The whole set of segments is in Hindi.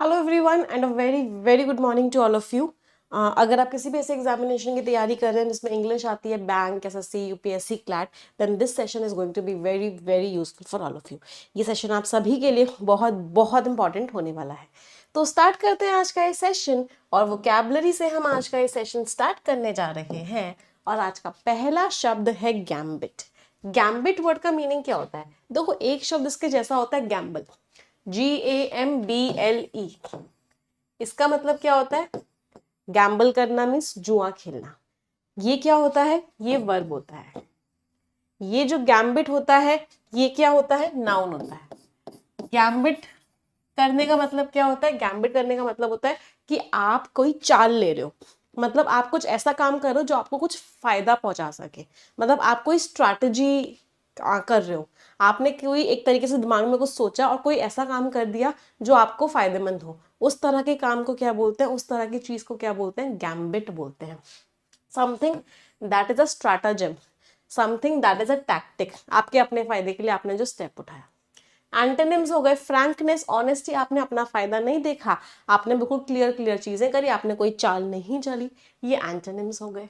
Hello everyone and a very very good morning to all of you. अगर आप किसी भी ऐसे एग्जामिनेशन की तैयारी कर रहे हैं जिसमें इंग्लिश आती है, bank, SSC, UPSC, CLAT, then this session is going to be very very useful for all of you. ये सेशन आप सभी के लिए बहुत बहुत इंपॉर्टेंट होने वाला है। तो स्टार्ट करते हैं आज का ये सेशन, और वोकैबुलरी से हम आज का ये सेशन स्टार्ट करने जा रहे हैं। और आज का पहला शब्द है गैम्बिट। गैम्बिट वर्ड का मीनिंग क्या होता है? देखो, एक शब्द इसके जैसा होता है, गैम्बल, GAMBLE। इसका मतलब क्या होता है? गैम्बल करना मीन्स जुआ खेलना। ये क्या होता है? ये वर्ब होता है। ये जो गैम्बिट होता है ये क्या होता है? नाउन होता है। गैम्बिट करने का मतलब क्या होता है? गैम्बिट करने का मतलब होता है कि आप कोई चाल ले रहे हो, मतलब आप कुछ ऐसा काम कर रहे हो जो आपको कुछ फायदा पहुंचा सके। मतलब आप कोई स्ट्रैटेजी कर रहे हो, आपने कोई एक तरीके से दिमाग में कुछ सोचा और कोई ऐसा काम कर दिया जो आपको फायदेमंद हो। उस तरह के काम को क्या बोलते हैं? उस तरह की चीज को क्या बोलते हैं? गैम्बिट बोलते हैं। Something that is a stratagem, something that is a tactic. आपके अपने फायदे के लिए आपने जो स्टेप उठाया। एंटोनिम्स हो गए फ्रैंकनेस, ऑनेस्टी, आपने अपना फायदा नहीं देखा, आपने बिल्कुल क्लियर क्लियर चीजें करी, आपने कोई चाल नहीं चली, ये एंटोनिम्स हो गए।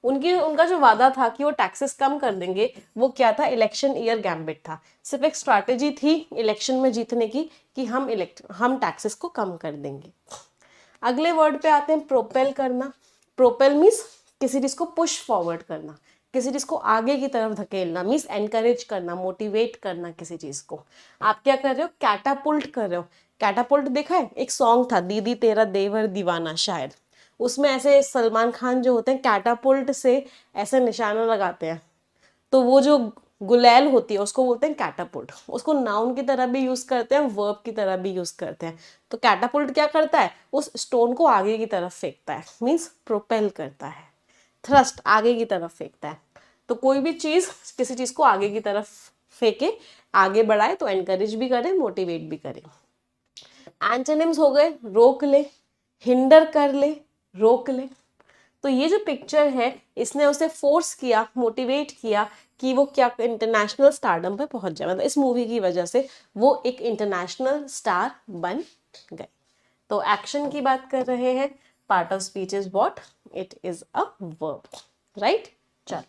उनका जो वादा था कि वो टैक्सेस कम कर देंगे, वो क्या था? इलेक्शन ईयर गैम्बिट था। सिर्फ एक स्ट्रैटेजी थी इलेक्शन में जीतने की कि हम टैक्सेस को कम कर देंगे। अगले वर्ड पे आते हैं, प्रोपेल करना। प्रोपेल मीन्स किसी चीज को पुश फॉरवर्ड करना, किसी चीज को आगे की तरफ धकेलना, मीन्स एनकरेज करना, मोटिवेट करना किसी चीज को। आप क्या कर रहे हो? कैटापुल्ट कर रहे हो। कैटापुल्ट देखा है? एक सॉन्ग था, दीदी तेरा देवर दीवाना, शायद उसमें ऐसे सलमान खान जो होते हैं कैटापुल्ट से ऐसे निशाना लगाते हैं, तो वो जो गुलेल होती है उसको बोलते हैं कैटापुल्ट। उसको नाउन की तरह भी यूज करते हैं, वर्ब की तरह भी यूज करते हैं। तो कैटापुल्ट क्या करता है? उस स्टोन को आगे की तरफ फेंकता है, मीन्स प्रोपेल करता है, थ्रस्ट, आगे की तरफ फेंकता है। तो कोई भी चीज किसी चीज को आगे की तरफ फेंके, आगे बढ़ाए, तो एनकरेज भी करे, मोटिवेट भी करे। एंटोनिम्स हो गए, रोक ले, हिंडर कर ले, रोक ले। तो ये जो पिक्चर है, इसने उसे फोर्स किया, मोटिवेट किया कि वो क्या इंटरनेशनल स्टारडम पे पहुंच जाए। मतलब इस मूवी की वजह से वो एक इंटरनेशनल स्टार बन गए। तो एक्शन की बात कर रहे हैं। Part of speech is what? It is a verb, right. चल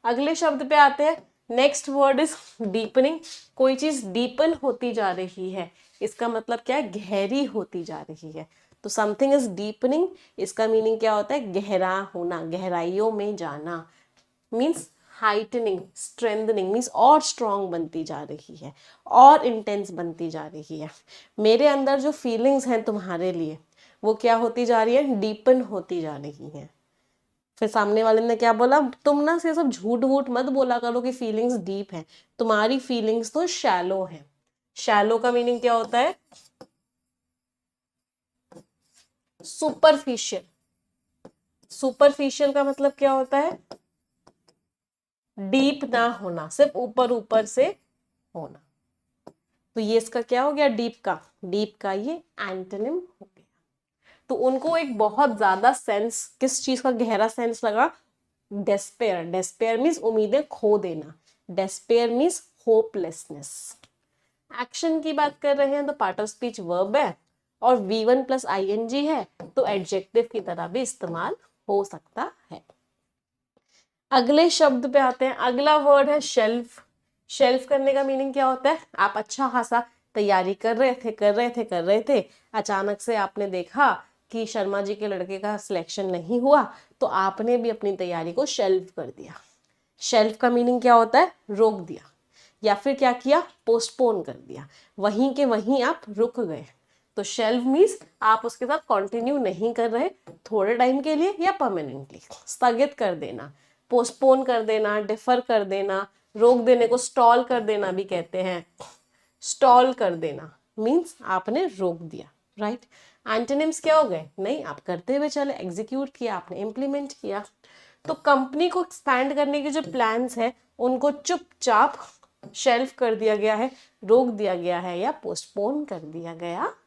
अगले शब्द पे आते हैं। Next word is deepening. कोई चीज डीपन होती जा रही है, इसका मतलब क्या है? गहरी होती जा रही है। तो समथिंग इज डीपनिंग, इसका मीनिंग क्या होता है? गहरा होना, गहराइयों में जाना। मीन्स हाइटनिंग, स्ट्रेंथनिंग, मीन्स और स्ट्रांग बनती जा रही है, और इंटेंस बनती जा रही है। मेरे अंदर जो फीलिंग्स हैं तुम्हारे लिए, वो क्या होती जा रही है? डीपन होती जा रही है। फिर सामने वाले ने क्या बोला? तुम ना से सब झूठ वूठ मत बोला करो कि फीलिंग्स डीप है, तुम्हारी फीलिंग्स तो शैलो है। शैलो का मीनिंग क्या होता है? सुपरफिशियल। सुपरफिशियल का मतलब क्या होता है? डीप ना होना, सिर्फ ऊपर ऊपर से होना। तो ये इसका क्या हो गया? डीप का। डीप का ये एंटोनिम हो गया। तो उनको एक बहुत ज्यादा सेंस, किस चीज का गहरा सेंस लगा? डेस्पेयर। डेस्पेयर मीन्स उम्मीदें खो देना, डेस्पेयर मीन्स होपलेसनेस। एक्शन की बात कर रहे हैं तो पार्ट ऑफ स्पीच वर्ब है, और V1 प्लस ING है, तो एडजेक्टिव की तरह भी इस्तेमाल हो सकता है। अगले शब्द पे आते हैं। अगला वर्ड है शेल्फ। शेल्फ करने का मीनिंग क्या होता है? आप अच्छा खासा तैयारी कर रहे थे, अचानक से आपने देखा कि शर्मा जी के लड़के का सिलेक्शन नहीं हुआ, तो आपने भी अपनी तैयारी को शेल्फ कर दिया। शेल्फ का मीनिंग क्या होता है? रोक दिया, या फिर क्या किया? पोस्टपोन कर दिया, वहीं के वहीं आप रुक गए। तो शेल्फ मीन्स आप उसके साथ कंटिन्यू नहीं कर रहे, थोड़े टाइम के लिए या परमानेंटली स्थगित कर देना, पोस्टपोन कर देना, डिफर कर देना, रोक देने को स्टॉल कर देना भी कहते हैं। स्टॉल कर देना मीन्स आपने रोक दिया, राइट। एंटोनिम्स क्या हो गए? नहीं, आप करते हुए चले, एग्जीक्यूट किया आपने, इम्प्लीमेंट किया। तो कंपनी को एक्सपैंड करने के जो प्लान्स है, उनको चुपचाप शेल्फ कर दिया गया है, रोक दिया गया है, या पोस्टपोन कर दिया गया है।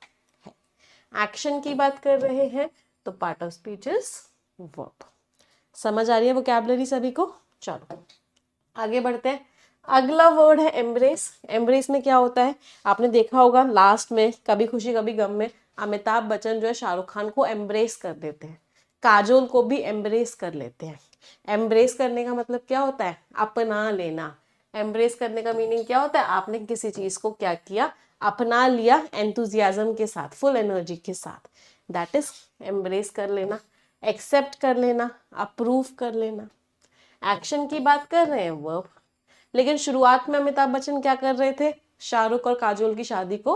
एक्शन की बात कर रहे हैं तो part of speech is verb. समझ आ रही है वोकैबुलरी सभी को? चलो आगे बढ़ते हैं। अगला वर्ड है एम्ब्रेस। एम्ब्रेस में क्या होता है, आपने देखा होगा लास्ट में कभी खुशी कभी गम में अमिताभ बच्चन जो है शाहरुख खान को एम्ब्रेस कर देते हैं, काजोल को भी एम्ब्रेस कर लेते हैं। एम्ब्रेस करने का मतलब क्या होता है, अपना लेना। एम्ब्रेस करने का मीनिंग क्या होता है, आपने किसी चीज को क्या किया, अपना लिया एंथुजियाज्म के साथ, फुल एनर्जी के साथ, दैट इज एम्ब्रेस कर लेना, एक्सेप्ट कर लेना, अप्रूव कर लेना। एक्शन की बात कर रहे हैं वर्ब। लेकिन शुरुआत में अमिताभ बच्चन क्या कर रहे थे, शाहरुख और काजोल की शादी को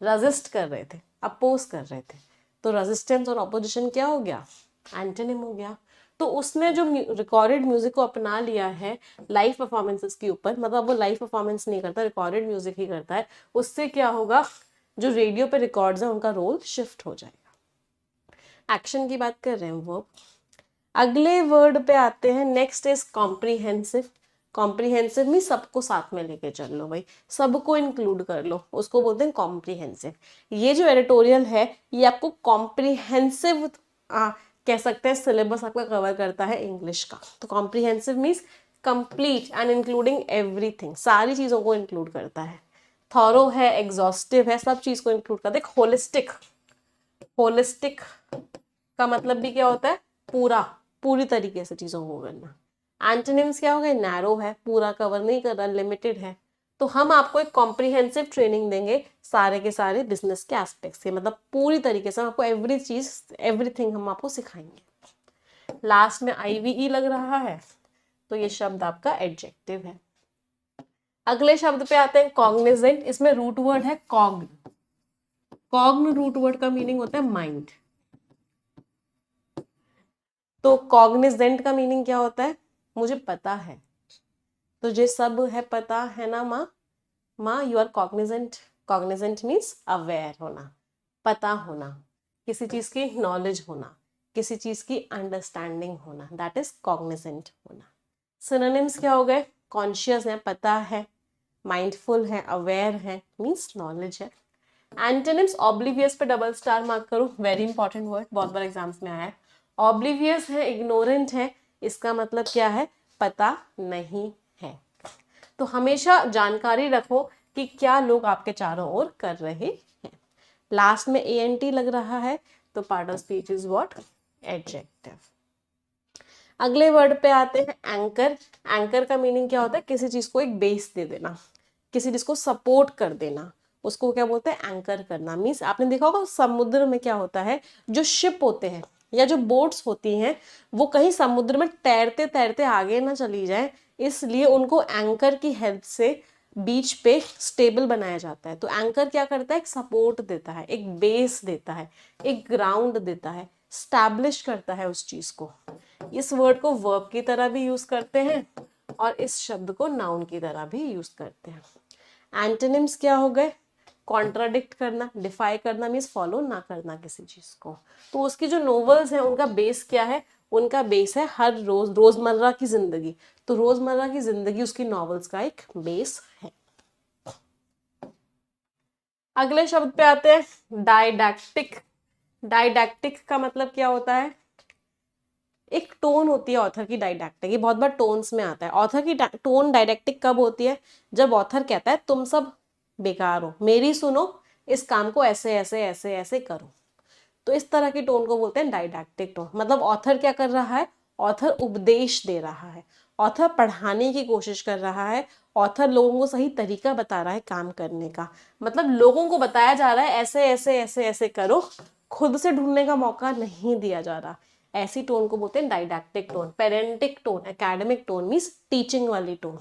रेजिस्ट कर रहे थे, अपोज कर रहे थे। तो रेजिस्टेंस और अपोजिशन क्या हो गया, एंटोनिम हो गया। तो उसने जो रिकॉर्डेड म्यूजिक को अपना लिया है लाइव परफॉर्मेंसेस के ऊपर, मतलब वो लाइव परफॉर्मेंस नहीं करता, रिकॉर्डेड म्यूजिक ही करता है, उससे क्या होगा, जो रेडियो पे रिकॉर्ड्स हैं उनका रोल शिफ्ट हो जाएगा। एक्शन की बात कर रहे हैं वर्ब। अगले वर्ड पे आते हैं, नेक्स्ट इज कॉम्प्रीहेंसिव। कॉम्प्रीहेंसिव में सबको साथ में लेके चल लो भाई, सबको इंक्लूड कर लो, उसको बोलते हैं कॉम्प्रीहेंसिव। ये जो एडिटोरियल है ये आपको कॉम्प्रीहेंसिव कह सकते हैं, सिलेबस आपका कवर करता है इंग्लिश का। तो comprehensive means complete and including everything, सारी चीजों को इंक्लूड करता है। थॉरो है, एग्जॉस्टिव है, सब चीज को इंक्लूड करता है। होलिस्टिक, होलिस्टिक का मतलब भी क्या होता है, पूरा, पूरी तरीके से चीजों को करना। एंटोनिम्स क्या हो गए, नैरो है, पूरा कवर नहीं कर रहा, लिमिटेड है। तो हम आपको एक कॉम्प्रिहेंसिव ट्रेनिंग देंगे सारे के सारे बिजनेस के एस्पेक्ट्स के, मतलब पूरी तरीके से हम आपको एवरी चीज, एवरीथिंग हम आपको सिखाएंगे। लास्ट में आईवीई लग रहा है तो ये शब्द आपका एडजेक्टिव है। अगले शब्द पे आते हैं कॉग्निजेंट। इसमें रूट वर्ड है कॉग्न। कॉग्न रूट वर्ड का मीनिंग होता है माइंड। तो कॉग्निजेंट का मीनिंग क्या होता है, मुझे पता है, तुझे सब है पता है ना माँ, माँ you are cognizant. Cognizant means aware होना, पता होना, किसी चीज की नॉलेज होना, किसी चीज की अंडरस्टैंडिंग होना, दैट इज कॉग्निजेंट होना। सिनोनिम्स क्या हो गए, कॉन्शियस है, पता है, माइंडफुल है, अवेयर है, मीन्स नॉलेज है। एंटोनिम्स, ऑब्लिवियस पे डबल स्टार मार्क करो, वेरी इंपॉर्टेंट वर्ड, बहुत बार एग्जाम्स में आया है। ऑब्लिवियस है, इग्नोरेंट है, इसका मतलब क्या है, पता नहीं है। तो हमेशा जानकारी रखो कि क्या लोग आपके चारों ओर कर रहे हैं। लास्ट में एएनटी लग रहा है तो part of speech is what, adjective. अगले वर्ड पे आते हैं एंकर। एंकर का मीनिंग क्या होता है, किसी चीज को एक बेस दे देना, किसी चीज को सपोर्ट कर देना, उसको क्या बोलते हैं, एंकर करना। मीन्स आपने देखा होगा समुद्र में क्या होता है, जो शिप होते हैं या जो बोट्स होती हैं वो कहीं समुद्र में तैरते तैरते आगे ना चली जाए, इसलिए उनको एंकर की हेल्प से बीच पे स्टेबल बनाया जाता है। तो एंकर क्या करता है, एक सपोर्ट देता है, एक बेस देता है, एक ग्राउंड देता है, स्टैब्लिश करता है उस चीज को। इस वर्ड को वर्ब की तरह भी यूज करते हैं और इस शब्द को नाउन की तरह भी यूज करते हैं। एंटोनिम्स क्या हो गए, कॉन्ट्राडिक्ट करना, डिफाई करना मीन्स फॉलो ना करना किसी चीज को। तो उसकी जो नोवेल्स हैं उनका बेस क्या है, उनका बेस है हर रोज, रोजमर्रा की जिंदगी। तो रोजमर्रा की जिंदगी उसकी नॉवेल्स का एक बेस है। अगले शब्द पे आते हैं डाइडैक्टिक। डाइडैक्टिक का मतलब क्या होता है, एक टोन होती है ऑथर की डाइडैक्टिक, ये बहुत बार टोन्स में आता है। ऑथर की टोन डाइडैक्टिक कब होती है, जब ऑथर कहता है तुम सब बेकार हो, मेरी सुनो, इस काम को ऐसे ऐसे ऐसे ऐसे करो। तो इस तरह की टोन को बोलते हैं डाइडैक्टिक टोन। मतलब ऑथर क्या कर रहा है, ऑथर उपदेश दे रहा है, ऑथर पढ़ाने की कोशिश कर रहा है, ऑथर लोगों को सही तरीका बता रहा है काम करने का। मतलब लोगों को बताया जा रहा है ऐसे ऐसे ऐसे ऐसे करो, खुद से ढूंढने का मौका नहीं दिया जा रहा। ऐसी टोन को बोलते हैं didactic tone. Pedantic tone, academic tone means teaching वाली टोन।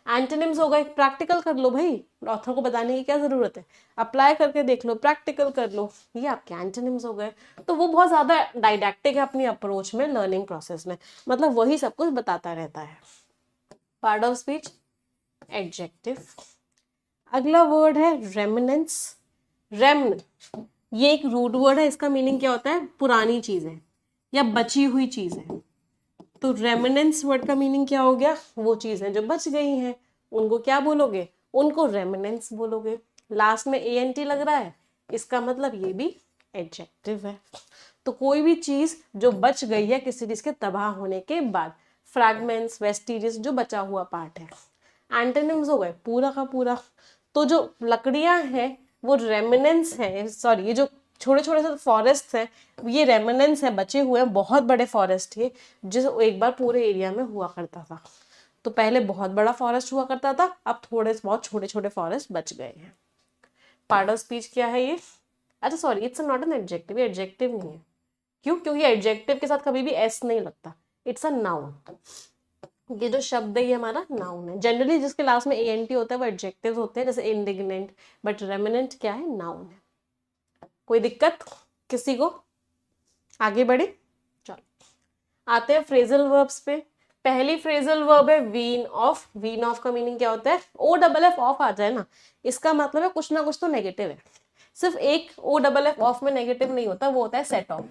एंटोनिम्स होगा, एक प्रैक्टिकल कर लो भाई, ऑथर को बताने की क्या जरूरत है, अप्लाई करके देख लो, प्रैक्टिकल कर लो, ये आपके एंटोनिम्स हो गए। तो वो बहुत ज्यादा डाइडैक्टिक है अपनी अप्रोच में, लर्निंग प्रोसेस में, मतलब वही सब कुछ बताता रहता है। Part of speech, adjective. अगला वर्ड है रेमिनेंस। रेमन, ये एक रूट वर्ड है, इसका मीनिंग क्या होता है, पुरानी चीजें या बची हुई चीजें। तो रेमिनेंस वर्ड का मीनिंग क्या हो गया, वो चीजें जो बच गई हैं उनको क्या बोलोगे, उनको रेमिनेंस बोलोगे। लास्ट में एएनटी लग रहा है, इसका मतलब ये भी एडजेक्टिव है। तो कोई भी चीज जो बच गई है किसी चीज के तबाह होने के बाद, फ्रैगमेंट्स, वेस्टिजेस, जो बचा हुआ पार्ट है। एंटोनिम्स हो गए पूरा का पूरा। तो जो लकड़ियां हैं वो रेमिनेंस है, सॉरी ये जो छोटे छोटे से फॉरेस्ट हैं ये रेमिनेंस है, बचे हुए हैं बहुत बड़े फॉरेस्ट ये, जो एक बार पूरे एरिया में हुआ करता था। तो पहले बहुत बड़ा फॉरेस्ट हुआ करता था, अब थोड़े बहुत छोटे छोटे फॉरेस्ट बच गए हैं। पार्ट ऑफ स्पीच क्या है ये? अच्छा sorry, it's not an adjective, ये एडजेक्टिव नहीं है। क्यों? क्योंकि एडजेक्टिव के साथ कभी भी एस नहीं लगता, इट्स अ नाउन। ये जो शब्द है ये हमारा नाउन है। जनरली जिसके लास्ट में एन टी होता है वो एडजेक्टिव होते हैं, जैसे इंडिग्नेंट, बट रेमिनेंट क्या है? नाउन है। कोई दिक्कत किसी को? आगे बढ़े, चलो आते हैं फ्रेजल वर्ब्स पे। पहली फ्रेजल वर्ब है वीन ऑफ। वीन ऑफ का मीनिंग क्या होता है? ओ डबल एफ ऑफ आ जाए ना, इसका मतलब है कुछ ना कुछ तो नेगेटिव है। सिर्फ एक ओ डबल एफ ऑफ में नेगेटिव नहीं होता, वो होता है सेट ऑफ।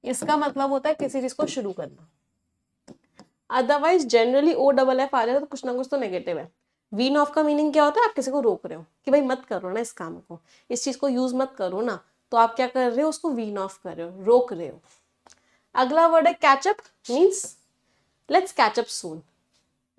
इसका मतलब होता है किसी चीज को शुरू करना। Otherwise generally O double F आ जाए तो कुछ ना कुछ तो नेगेटिव है। वीन ऑफ का मीनिंग क्या होता है? आप किसी को रोक रहे हो कि भाई मत करो ना इस काम को, इस चीज को यूज मत करो ना, तो आप क्या कर रहे हो? उसको वीन ऑफ कर रहे हो, रोक रहे हो। अगला वर्ड है कैचअप, मीन्स लेट्स कैचअप सून।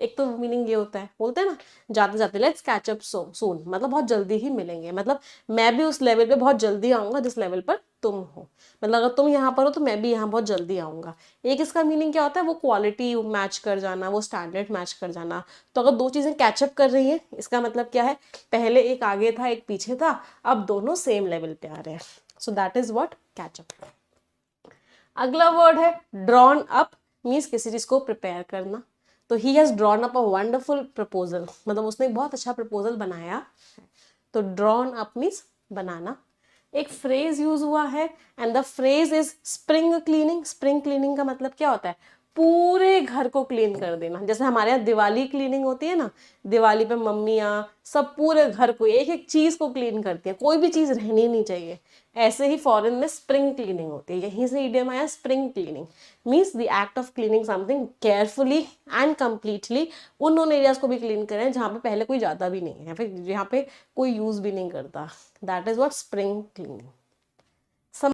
एक तो मीनिंग ये होता है, बोलते हैं ना जाते जाते लेट्स कैच अप सून, मतलब बहुत जल्दी ही मिलेंगे, मतलब मैं भी उस लेवल पे बहुत जल्दी आऊंगा जिस लेवल पर तुम हो, मतलब अगर तुम यहाँ पर हो तो मैं भी यहाँ बहुत जल्दी आऊंगा। एक इसका मीनिंग क्या होता है? वो क्वालिटी मैच कर जाना, वो स्टैंडर्ड मैच कर जाना। तो अगर दो चीजें कैचअप कर रही हैं, इसका मतलब क्या है? पहले एक आगे था एक पीछे था, अब दोनों सेम लेवल पे आ रहे हैं। So that is what catch up. अगला वर्ड है ड्रॉन अप, मीन्स किसी चीज को प्रिपेयर करना। तो he has drawn up a wonderful proposal, मतलब उसने एक बहुत अच्छा प्रपोजल बनाया है। तो ड्रॉन अप मीन्स बनाना। एक फ्रेज यूज हुआ है and the phrase is spring cleaning. Spring cleaning का मतलब क्या होता है? पूरे घर को क्लीन कर देना। जैसे हमारे यहाँ दिवाली क्लीनिंग होती है ना, दिवाली पे मम्मियाँ सब पूरे घर को एक एक चीज को क्लीन करती हैं, कोई भी चीज रहनी नहीं चाहिए। ऐसे ही फॉरेन में स्प्रिंग क्लीनिंग होती है, यहीं से इडियम आया spring cleaning, means the act of cleaning something carefully and completely. उन एरियाज को भी क्लीन करें जहाँ पे पहले कोई जाता भी नहीं है, फिर यहाँ पे कोई यूज भी नहीं करता। That is what spring cleaning.